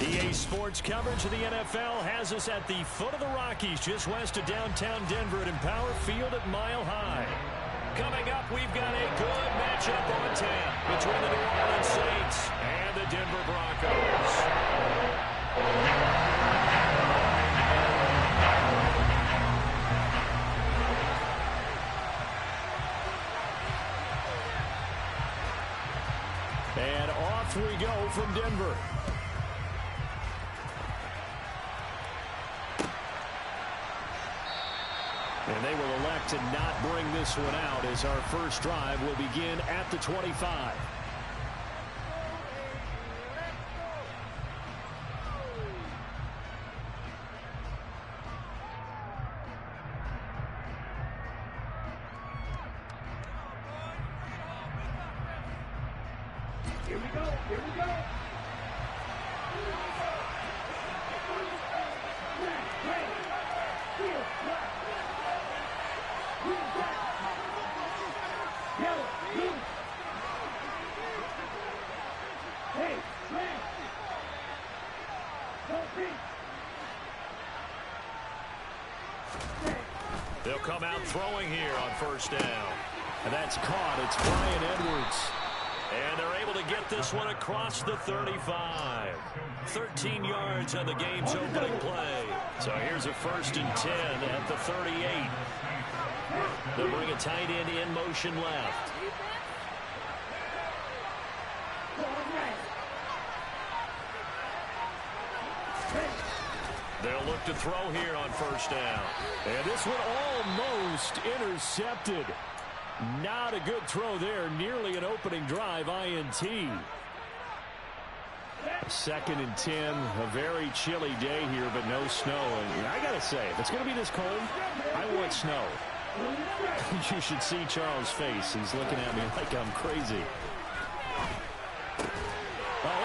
EA Sports coverage of the NFL has us at the foot of the Rockies, just west of downtown Denver at Empower Field at Mile High. Coming up, we've got a good matchup on tap between the New Orleans Saints and the Denver Broncos. And off we go from Denver. And they will elect to not bring this one out as our first drive will begin at the 25. Here we go. Here we go. They'll come out throwing here on first down. And that's caught. It's Bryan Edwards. And they're able to get this one across the 35. 13 yards on the game's opening play. So here's a 1st and 10 at the 38. They'll bring a tight end in motion left. They'll look to throw here on first down. And this one almost intercepted. Not a good throw there. Nearly an opening drive INT. 2nd and 10. A very chilly day here, but no snow. And I got to say, if it's going to be this cold, I want snow. You should see Charles' face. He's looking at me like I'm crazy.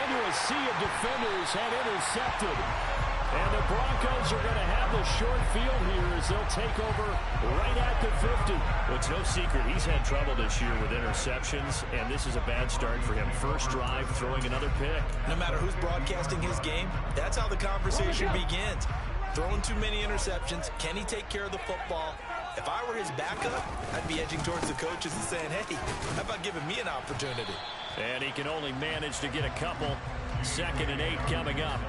Into a sea of defenders and intercepted. And the Broncos are going to have the short field here as they'll take over right at the 50. Well, it's no secret he's had trouble this year with interceptions, and this is a bad start for him. First drive, throwing another pick. No matter who's broadcasting his game, that's how the conversation begins. Throwing too many interceptions. Can he take care of the football? If I were his backup, I'd be edging towards the coaches and saying, hey, how about giving me an opportunity? And he can only manage to get a couple. 2nd and 8 coming up.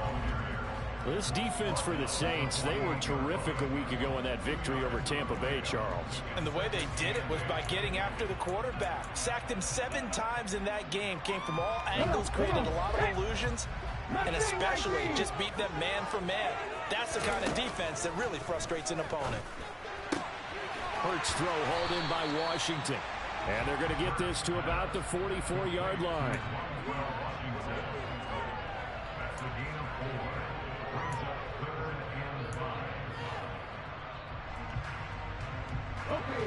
This defense for the Saints, they were terrific a week ago in that victory over Tampa Bay, Charles. And the way they did it was by getting after the quarterback. Sacked him 7 times in that game. Came from all angles, created a lot of illusions, and especially just beat them man for man. That's the kind of defense that really frustrates an opponent. Hurts throw hauled in by Washington. And they're going to get this to about the 44-yard line.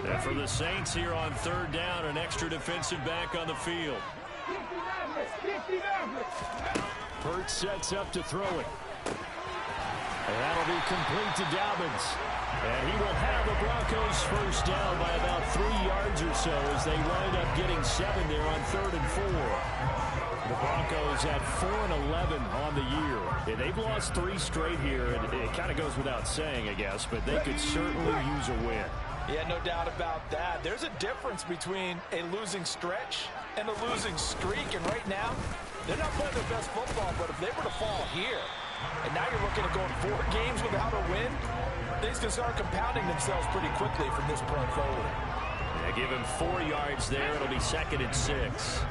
And for the Saints here on 3rd down, an extra defensive back on the field. Hurts sets up to throw it. And that'll be complete to Dobbins. And he will have the Broncos first down by about 3 yards or so as they wind up getting 7 there on 3rd and 4. The Broncos at 4-11 on the year. Yeah, they've lost 3 straight here, and it kind of goes without saying, I guess, but they could certainly use a win. Yeah, no doubt about that. There's a difference between a losing stretch and a losing streak, and right now, they're not playing their best football, but if they were to fall here, and now you're looking at going 4 games without a win, things can start compounding themselves pretty quickly from this point forward. Yeah, give him 4 yards there. It'll be 2nd and 6.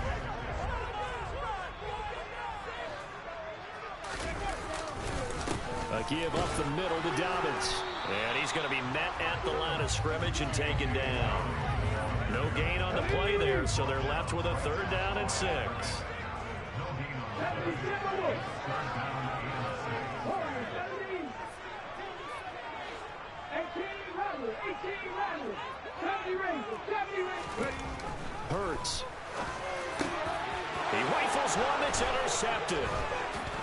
A give up the middle to Dobbins. And he's going to be met at the line of scrimmage and taken down. No gain on the play there, so they're left with a 3rd down and 6. Hurts. He rifles one that's intercepted.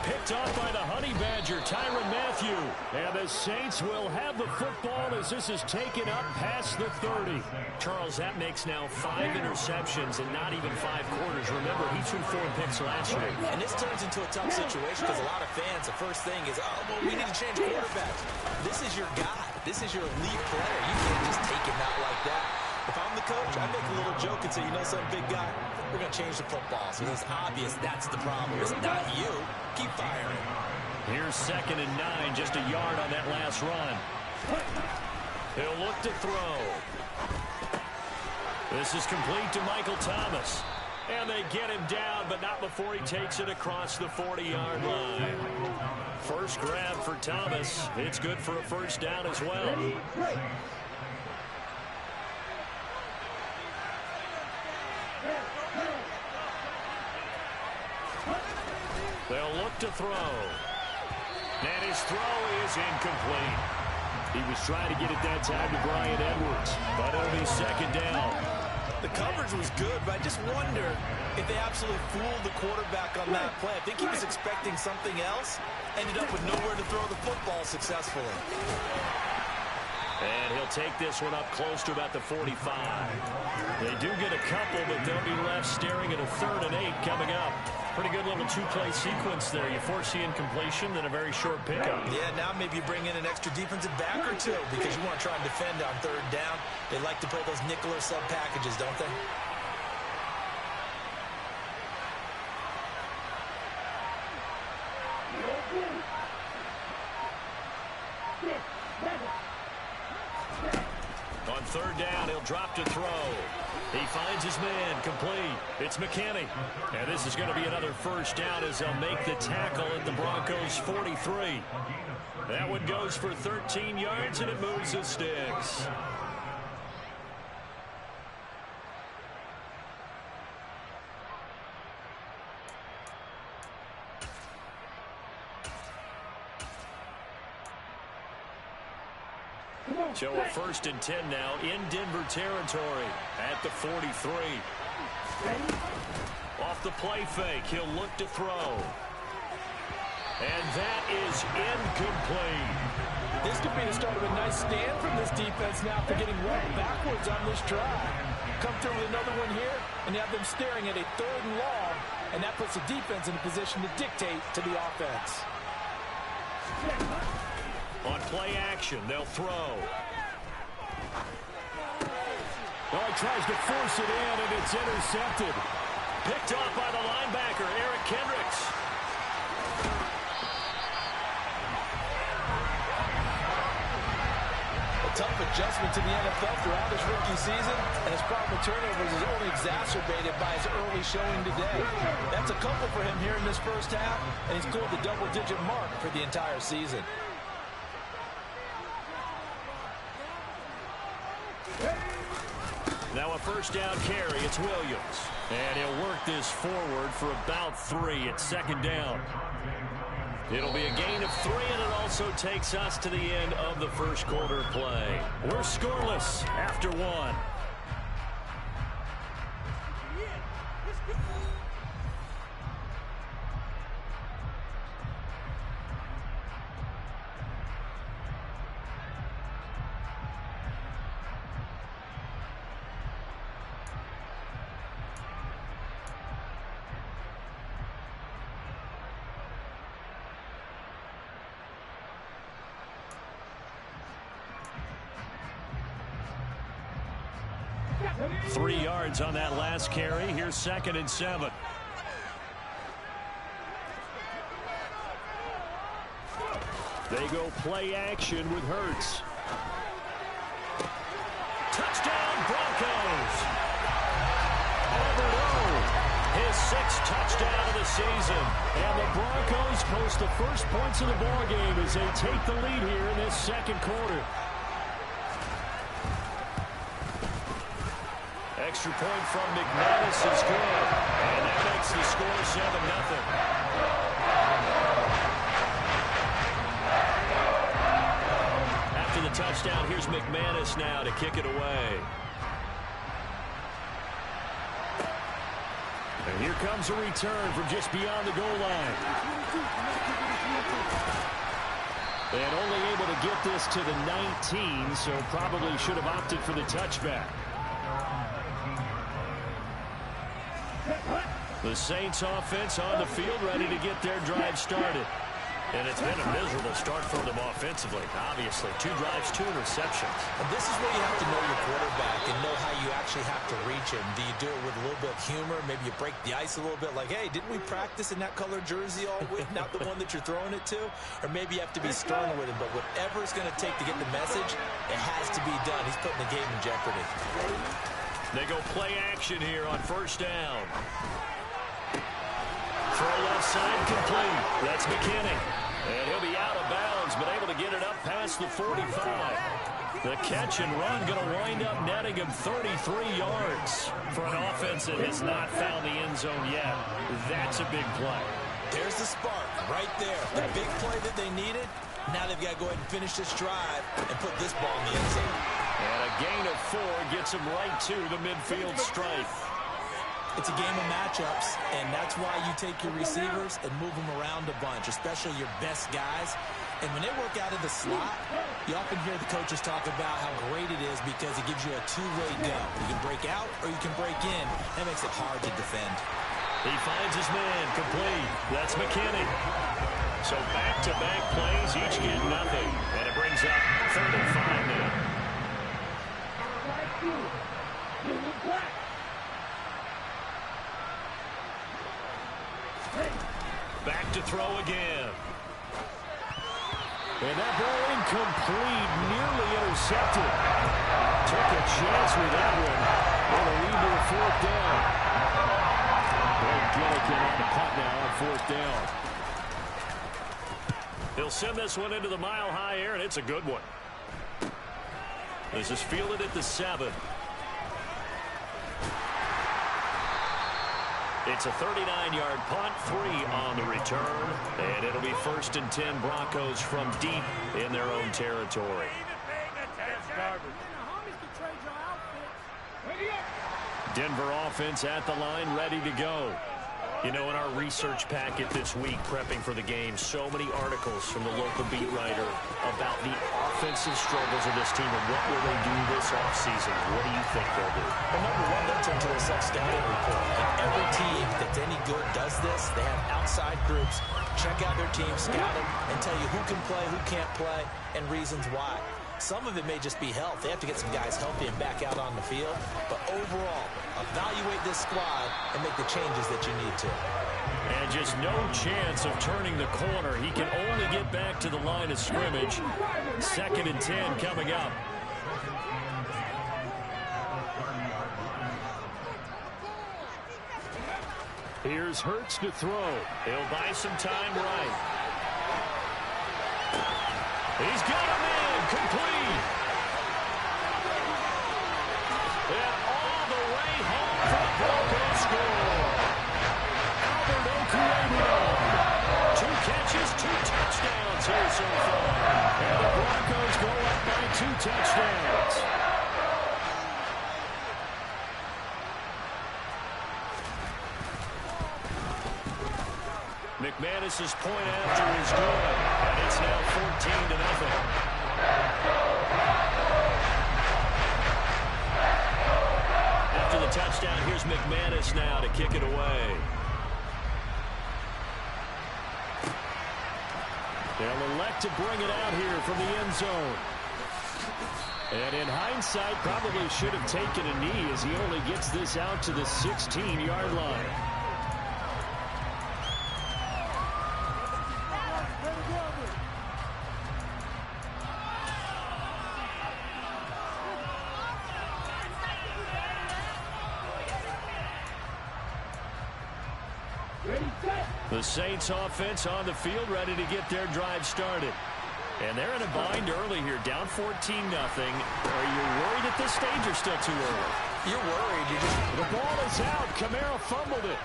Picked off by the Honey Badger, Tyrann Mathieu. And the Saints will have the football as this is taken up past the 30. Charles, that makes now 5 interceptions in not even 5 quarters. Remember, he threw 4 picks last year. And this turns into a tough situation because a lot of fans, the first thing is, oh, well, we need to change quarterbacks. This is your guy. This is your elite player. You can't just take him out like that. If I'm the coach, I make a little joke and say, you know something, big guy? We're going to change the football. So it's obvious that's the problem. It's not you. Keep firing. Here's 2nd and 9, just a yard on that last run. He'll look to throw. This is complete to Michael Thomas. And they get him down, but not before he takes it across the 40-yard line. First grab for Thomas. It's good for a first down as well. They'll look to throw. And his throw is incomplete. He was trying to get it that time to Bryan Edwards, but it'll be 2nd down. The coverage was good, but I just wonder if they absolutely fooled the quarterback on that play. I think he was expecting something else. Ended up with nowhere to throw the football successfully. And he'll take this one up close to about the 45. They do get a couple, but they'll be left staring at a 3rd and 8 coming up. Pretty good little 2-play sequence there. You force the incompletion, then a very short pickup. Yeah, now maybe you bring in an extra defensive back or two because you want to try and defend on 3rd down. They like to play those nickel or sub packages, don't they? On 3rd down, he'll drop to throw. He finds his man, complete. It's McKinney. And this is going to be another first down as they'll make the tackle at the Broncos' 43. That one goes for 13 yards, and it moves the sticks. So a 1st and 10 now in Denver territory at the 43. Off the play fake, he'll look to throw. And that is incomplete. This could be the start of a nice stand from this defense now for getting well backwards on this drive. Come through with another one here, and you have them staring at a 3rd and long, and that puts the defense in a position to dictate to the offense. On play action, they'll throw. Oh, he tries to force it in, and it's intercepted. Picked off by the linebacker, Eric Kendricks. A tough adjustment to the NFL throughout his rookie season, and his problem with turnovers is only exacerbated by his early showing today. That's a couple for him here in this first half, and he's cleared the double-digit mark for the entire season. Now a first down carry, it's Williams. And he'll work this forward for about 3 at 2nd down. It'll be a gain of 3, and it also takes us to the end of the first quarter play. We're scoreless after 1. Three yards on that last carry. Here's 2nd and 7. They go play action with Hurts. Touchdown, Broncos! His 6th touchdown of the season. And the Broncos post the first points of the ballgame as they take the lead here in this 2nd quarter. Extra point from McManus is good. And that makes the score 7-0. After the touchdown, here's McManus now to kick it away. And here comes a return from just beyond the goal line. And only able to get this to the 19, so probably should have opted for the touchback. The Saints offense on the field, ready to get their drive started. And it's been a miserable start for them offensively. Obviously, 2 drives, 2 interceptions. And this is where you have to know your quarterback and know how you actually have to reach him. Do you do it with a little bit of humor? Maybe you break the ice a little bit like, hey, didn't we practice in that color jersey all week, not the one that you're throwing it to? Or maybe you have to be stern with him. But whatever it's going to take to get the message, it has to be done. He's putting the game in jeopardy. They go play action here on first down. Throw left side complete. That's McKinney. And he'll be out of bounds, but able to get it up past the 45. The catch and run going to wind up netting him 33 yards. For an offense that has not found the end zone yet, that's a big play. There's the spark right there. The big play that they needed. Now they've got to go ahead and finish this drive and put this ball in the end zone. And a gain of 4 gets him right to the midfield stripe. It's a game of matchups, and that's why you take your receivers and move them around a bunch, especially your best guys. And when they work out of the slot, you often hear the coaches talk about how great it is because it gives you a two-way go. You can break out or you can break in. That makes it hard to defend. He finds his man complete. That's McKinney. So back-to-back plays, each get nothing. And it brings up 3rd and 5 now. Back to throw again. And that ball incomplete, nearly intercepted. Took a chance with that one. And a lead to a 4th down. Gillikin on the punt now on 4th down. He'll send this one into the mile-high air, and it's a good one. This is fielded at the 7. It's a 39-yard punt, 3 on the return, and it'll be 1st and 10 Broncos from deep in their own territory. Denver offense at the line, ready to go. You know, in our research packet this week, prepping for the game, so many articles from the local beat writer about the offensive struggles of this team and what will they do this offseason. What do you think they'll do? Well, number one, they'll turn to a self-scouting report. And every team that's any good does this. They have outside groups, check out their team, scout them, and tell you who can play, who can't play, and reasons why. Some of it may just be health. They have to get some guys healthy and back out on the field. But overall, evaluate this squad and make the changes that you need to. And just no chance of turning the corner. He can only get back to the line of scrimmage. 2nd and 10 coming up. Here's Hurts to throw. He'll buy some time right. He's got a man complete. And all the way home for the Broncos score. Albert Okwuegbunam. 2 catches, 2 touchdowns here so far. And the Broncos go up by 2 touchdowns. McManus's point after is good, and it's now 14-0. After the touchdown, here's McManus now to kick it away. They'll elect to bring it out here from the end zone. And in hindsight, probably should have taken a knee as he only gets this out to the 16-yard line. The Saints offense on the field ready to get their drive started. And they're in a bind early here, down 14-0. Are you worried at this stage or still too early? You're worried. The ball is out. Kamara fumbled it.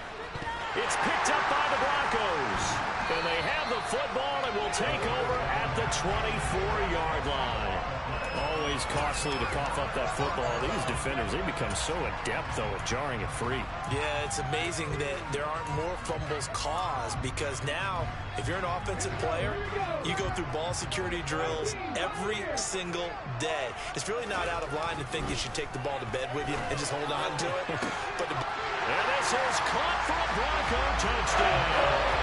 It's picked up by the Broncos. And they have the football and will take over at the 24-yard line. Oh, always costly to cough up that football. These defenders, they become so adept, though, at jarring it free. Yeah, it's amazing that there aren't more fumbles caused because now, if you're an offensive player, you go through ball security drills every single day. It's really not out of line to think you should take the ball to bed with you and just hold on to it. And this is caught for a Bronco touchdown.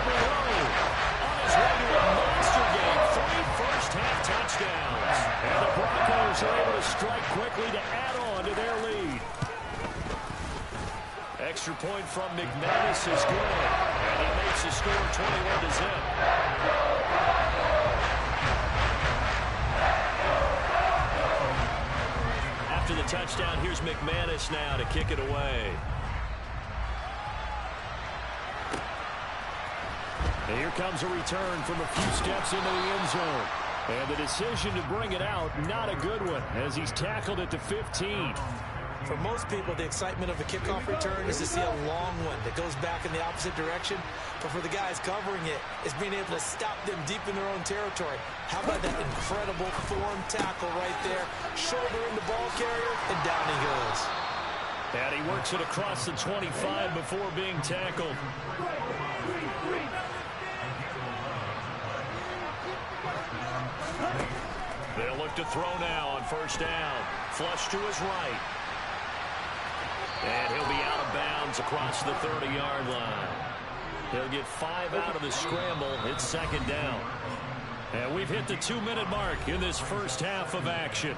On his way to a monster game, 3 first-half touchdowns. And the Broncos are able to strike quickly to add on to their lead. Extra point from McManus is good. And that makes the score 21-0. After the touchdown, here's McManus now to kick it away. And here comes a return from a few steps into the end zone. And the decision to bring it out, not a good one, as he's tackled it to 15. For most people, the excitement of a kickoff return is to see a long one that goes back in the opposite direction. But for the guys covering it, it's being able to stop them deep in their own territory. How about that incredible form tackle right there? Shoulder in the ball carrier, and down he goes. And he works it across the 25 before being tackled. They'll look to throw now on first down. Flush to his right. And he'll be out of bounds across the 30-yard line. He'll get 5 out of the scramble. It's second down. And we've hit the 2-minute mark in this first half of action.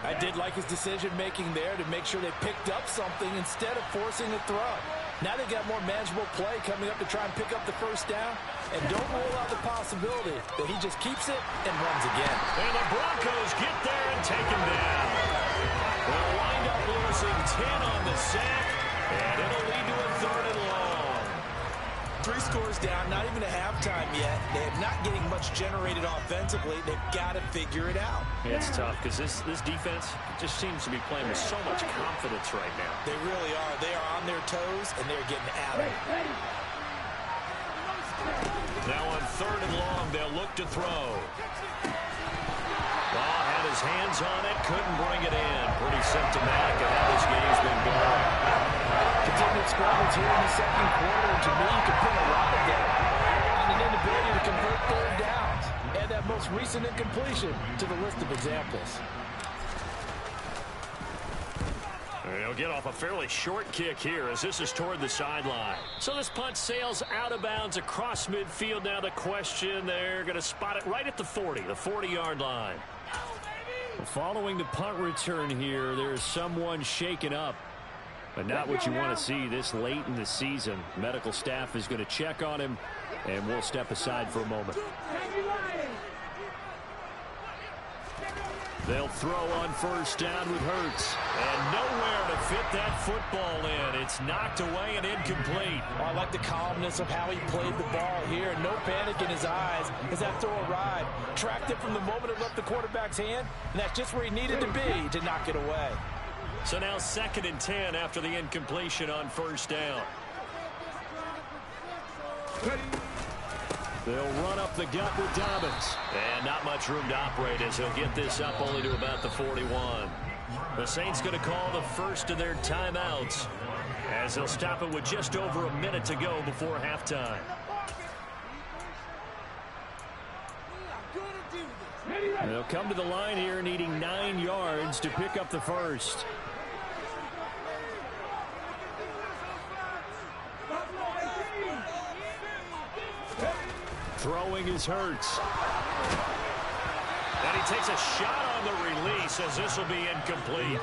I did like his decision-making there to make sure they picked up something instead of forcing a throw. Now they got more manageable play coming up to try and pick up the first down. And don't rule out the possibility that he just keeps it and runs again. And the Broncos get there and take him down. They'll wind up losing 10 on the sack, and it'll lead to a 3rd and long. 3 scores down, not even a halftime yet. They're not getting much generated offensively. They've got to figure it out. Yeah, it's tough because this defense just seems to be playing with so much confidence right now. They really are. They are on their toes, and they're getting at it. Now on 3rd and long, they'll look to throw. Law had his hands on it, couldn't bring it in. Pretty symptomatic of how this game's been going. Continued scrambles here in the second quarter. To me, you can put a lot of that on an inability to convert 3rd downs. Add that most recent incompletion to the list of examples. He'll get off a fairly short kick here as this is toward the sideline. So this punt sails out of bounds across midfield. Now the question, they're going to spot it right at the 40, the 40-yard line. Following the punt return here, there's someone shaken up. But not what you want to see this late in the season. Medical staff is going to check on him, and we'll step aside for a moment. They'll throw on first down with Hurts. And nowhere to fit that football in. It's knocked away and incomplete. Oh, I like the calmness of how he played the ball here. No panic in his eyes as that throw arrived. Tracked it from the moment it left the quarterback's hand, and that's just where he needed to be to knock it away. So now 2nd and 10 after the incompletion on first down. They'll run up the gut with Dobbins. And not much room to operate as he'll get this up only to about the 41. The Saints going to call the first of their timeouts as they'll stop it with just over a minute to go before halftime. They'll come to the line here needing 9 yards to pick up the first. Throwing is Hurts. And he takes a shot on the release as this will be incomplete.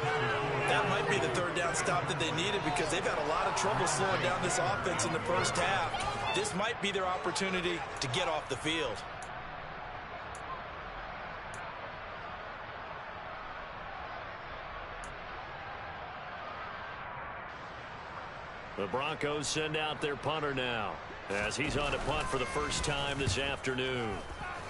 That might be the 3rd down stop that they needed because they've had a lot of trouble slowing down this offense in the first half. This might be their opportunity to get off the field. The Broncos send out their punter now as he's on to punt for the first time this afternoon.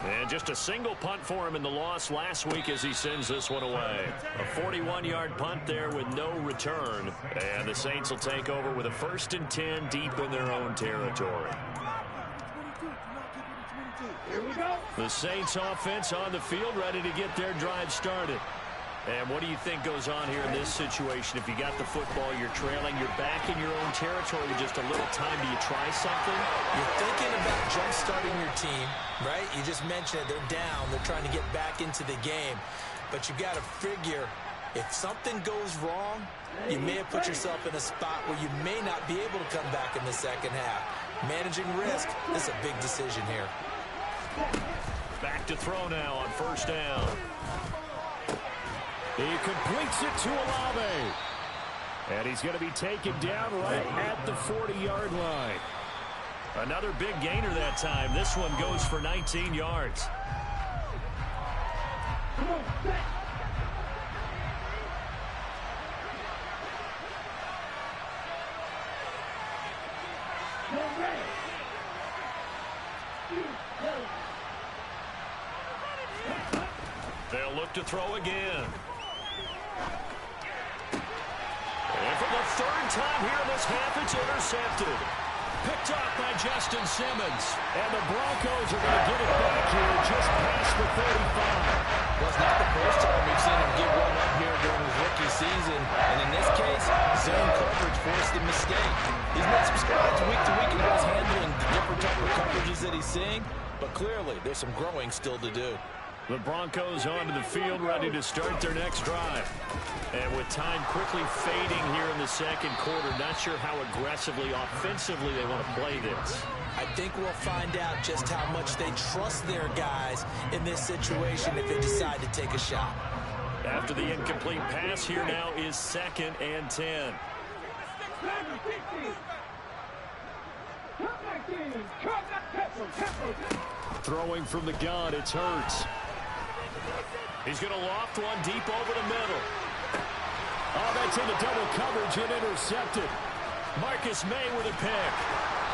And just a single punt for him in the loss last week as he sends this one away. A 41-yard punt there with no return. And the Saints will take over with a 1st and 10 deep in their own territory. The Saints offense on the field, ready to get their drive started. And what do you think goes on here in this situation? If you got the football, you're trailing, you're back in your own territory with just a little time. Do you try something? You're thinking about jump-starting your team, right? You just mentioned it. They're down. They're trying to get back into the game. But you got to figure, if something goes wrong, you may have put yourself in a spot where you may not be able to come back in the second half. Managing risk is a big decision here. Back to throw now on first down. He completes it to Olave. And he's going to be taken down right at the 40-yard line. Another big gainer that time. This one goes for 19 yards. They'll look to throw again. And for the third time here in this half, it's intercepted. Picked off by Justin Simmons. And the Broncos are going to get it back here just past the 35. Well, it's not the first time we've seen him give one up here during his rookie season. And in this case, zone coverage forced the mistake. He's made some strides week to week in his handling the different type of coverages that he's seeing. But clearly, there's some growing still to do. The Broncos onto the field, ready to start their next drive. And with time quickly fading here in the second quarter, not sure how aggressively, offensively they want to play this. I think we'll find out just how much they trust their guys in this situation if they decide to take a shot. After the incomplete pass, here now is 2nd and 10. Throwing from the gun, it's Hurts. He's going to loft one deep over the middle. Oh, that's into double coverage and intercepted. Marcus May with a pick.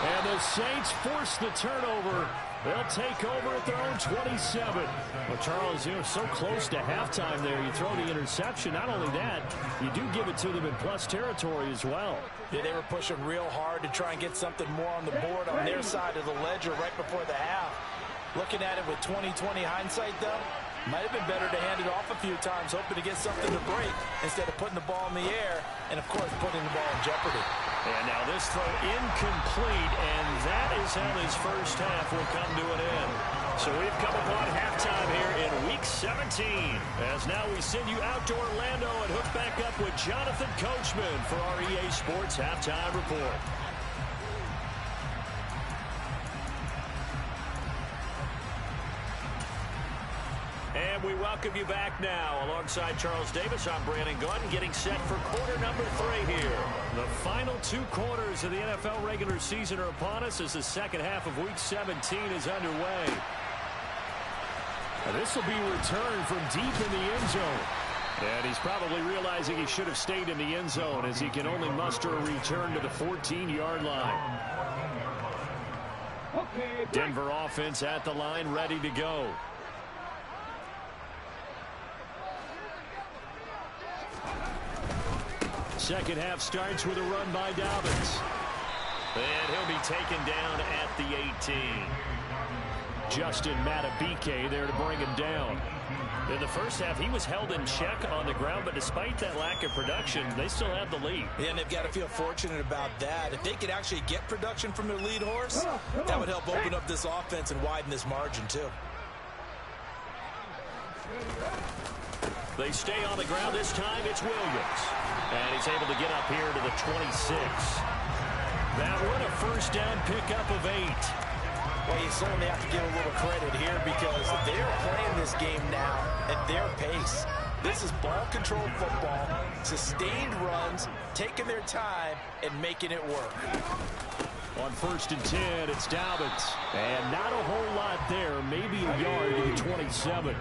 And the Saints force the turnover. They'll take over at their own 27. Well, Charles, you're so close to halftime there. You throw the interception. Not only that, you do give it to them in plus territory as well. Yeah, they were pushing real hard to try and get something more on the board on their side of the ledger right before the half. Looking at it with 20/20 hindsight, though, might have been better to hand it off a few times, hoping to get something to break instead of putting the ball in the air and, of course, putting the ball in jeopardy. And now this throw incomplete, and that is how this first half will come to an end. So we've come upon halftime here in Week 17. As now we send you out to Orlando and hook back up with Jonathan Coachman for our EA Sports Halftime Report. And we welcome you back now. Alongside Charles Davis, I'm Brandon Gordon, getting set for quarter number 3 here. The final 2 quarters of the NFL regular season are upon us as the second half of Week 17 is underway. And this will be returned from deep in the end zone. And he's probably realizing he should have stayed in the end zone as he can only muster a return to the 14-yard line. Denver offense at the line, ready to go. Second half starts with a run by Dobbins. And he'll be taken down at the 18. Justin Matabike there to bring him down. In the first half, he was held in check on the ground, but despite that lack of production, they still have the lead. Yeah, and they've got to feel fortunate about that. If they could actually get production from their lead horse, that would help open up this offense and widen this margin, too. They stay on the ground. This time it's Williams. And he's able to get up here to the 26. That one a first down pickup of 8. Well, you certainly have to give a little credit here because they're playing this game now at their pace. This is ball-controlled football, sustained runs, taking their time, and making it work. On 1st and 10, it's Dobbins. And not a whole lot there, maybe a yard to the 27.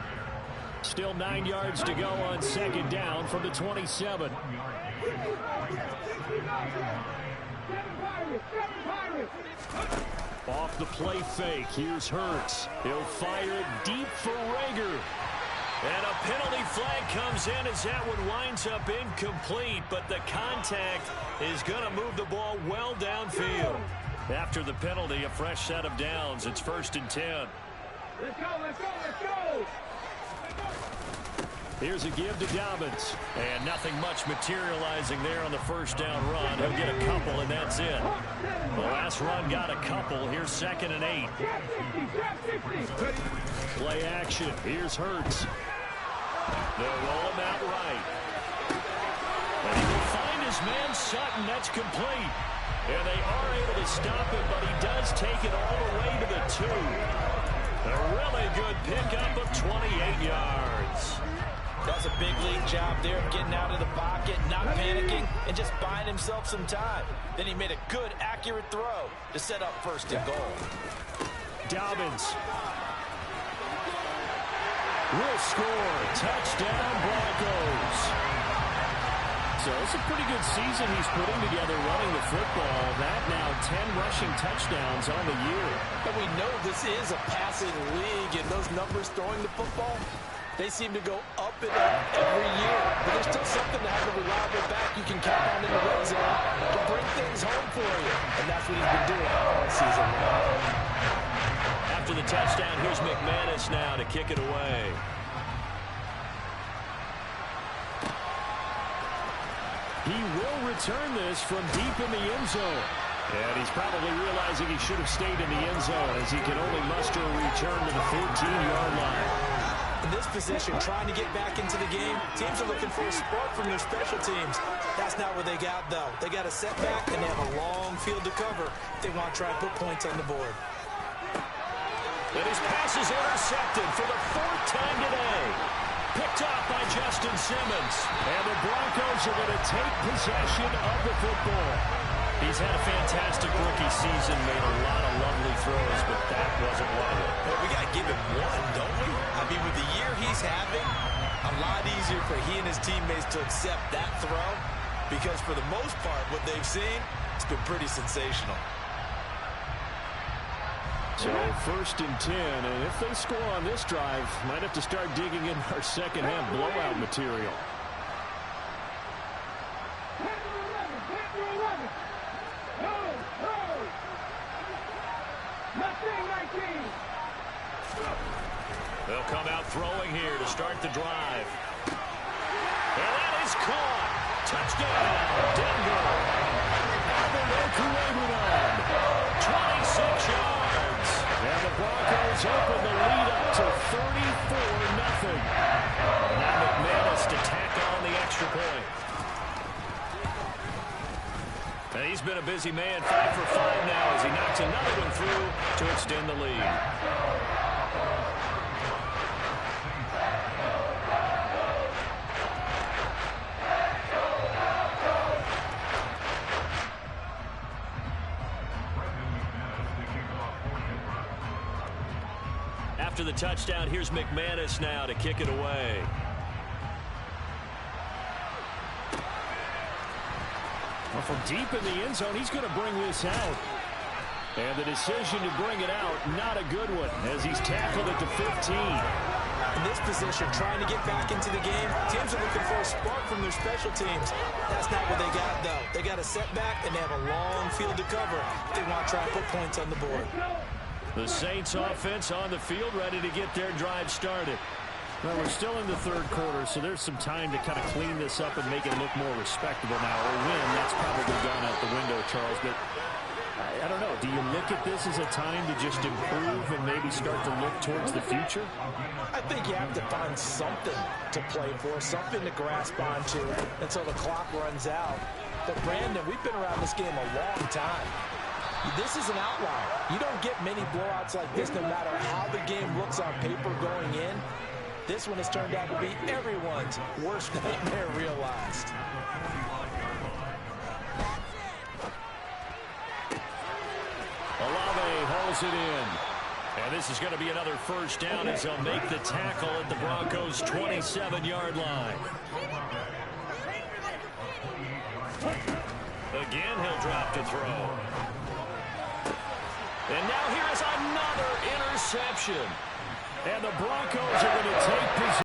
Still 9 yards to go on 2nd down from the 27. Off the play fake, here's Hurts. He'll fire it deep for Rager. And a penalty flag comes in as that one winds up incomplete, but the contact is going to move the ball well downfield. After the penalty, a fresh set of downs. It's 1st and 10. Here's a give to Dobbins. And nothing much materializing there on the first down run. He'll get a couple, and that's it. The last run got a couple. Here's 2nd and 8. Play action. Here's Hurts. They'll roll him out right. And he will find his man Sutton. That's complete. And they are able to stop him, but he does take it all the way to the 2. A really good pickup of 28 yards. That's a big league job there of getting out of the pocket, not panicking, and just buying himself some time. Then he made a good, accurate throw to set up 1st and goal. Dobbins will score. Touchdown, Broncos. So it's a pretty good season he's putting together running the football. That now 10 rushing touchdowns on the year. And we know this is a passing league, and those numbers throwing the football, they seem to go up and up every year. But there's still something to have a reliable back you can count on in the red zone to bring things home for you. And that's what he's been doing all season long. After the touchdown, here's McManus now to kick it away. He will return this from deep in the end zone. And he's probably realizing he should have stayed in the end zone as he can only muster a return to the 14-yard line. In this position, trying to get back into the game, teams are looking for a spark from their special teams. That's not what they got, though. They got a setback, and they have a long field to cover if they want to try and put points on the board. And his pass is intercepted for the 4th time today. Picked off by Justin Simmons. And the Broncos are going to take possession of the football. He's had a fantastic rookie season, made a lot of lovely throws, but that wasn't one of them. Well, we got to give him one, don't we? I mean, with the year he's having, a lot easier for he and his teammates to accept that throw because for the most part, what they've seen, it's been pretty sensational. So 1st and 10, and if they score on this drive, might have to start digging in our second-half blowout material. They'll come out throwing here to start the drive. And that is caught. Touchdown, Denver. Alvin 26 yards. And the Broncos open the lead up to 34-0. Now McManus to tack on the extra point. And he's been a busy man, 5 for 5 now as he knocks another one through to extend the lead. After the touchdown, here's McManus now to kick it away. Well, from deep in the end zone, he's going to bring this out. And the decision to bring it out, not a good one, as he's tackled at the 15. In this position, trying to get back into the game, teams are looking for a spark from their special teams. That's not what they got, though. They got a setback, and they have a long field to cover if they want to try and put points on the board. The Saints offense on the field, ready to get their drive started. Well, we're still in the 3rd quarter, so there's some time to kind of clean this up and make it look more respectable now. Or win, that's probably gone out the window, Charles. But I don't know. Do you look at this as a time to just improve and maybe start to look towards the future? I think you have to find something to play for, something to grasp onto until the clock runs out. But, Brandon, we've been around this game a long time. This is an outlier. You don't get many blowouts like this no matter how the game looks on paper going in. This one has turned out to be everyone's worst nightmare realized. Olave hauls it in. And this is going to be another 1st down as they'll make the tackle at the Broncos' 27-yard line. Again, he'll drop to throw. And now here is another interception. And the Broncos are going to take possession.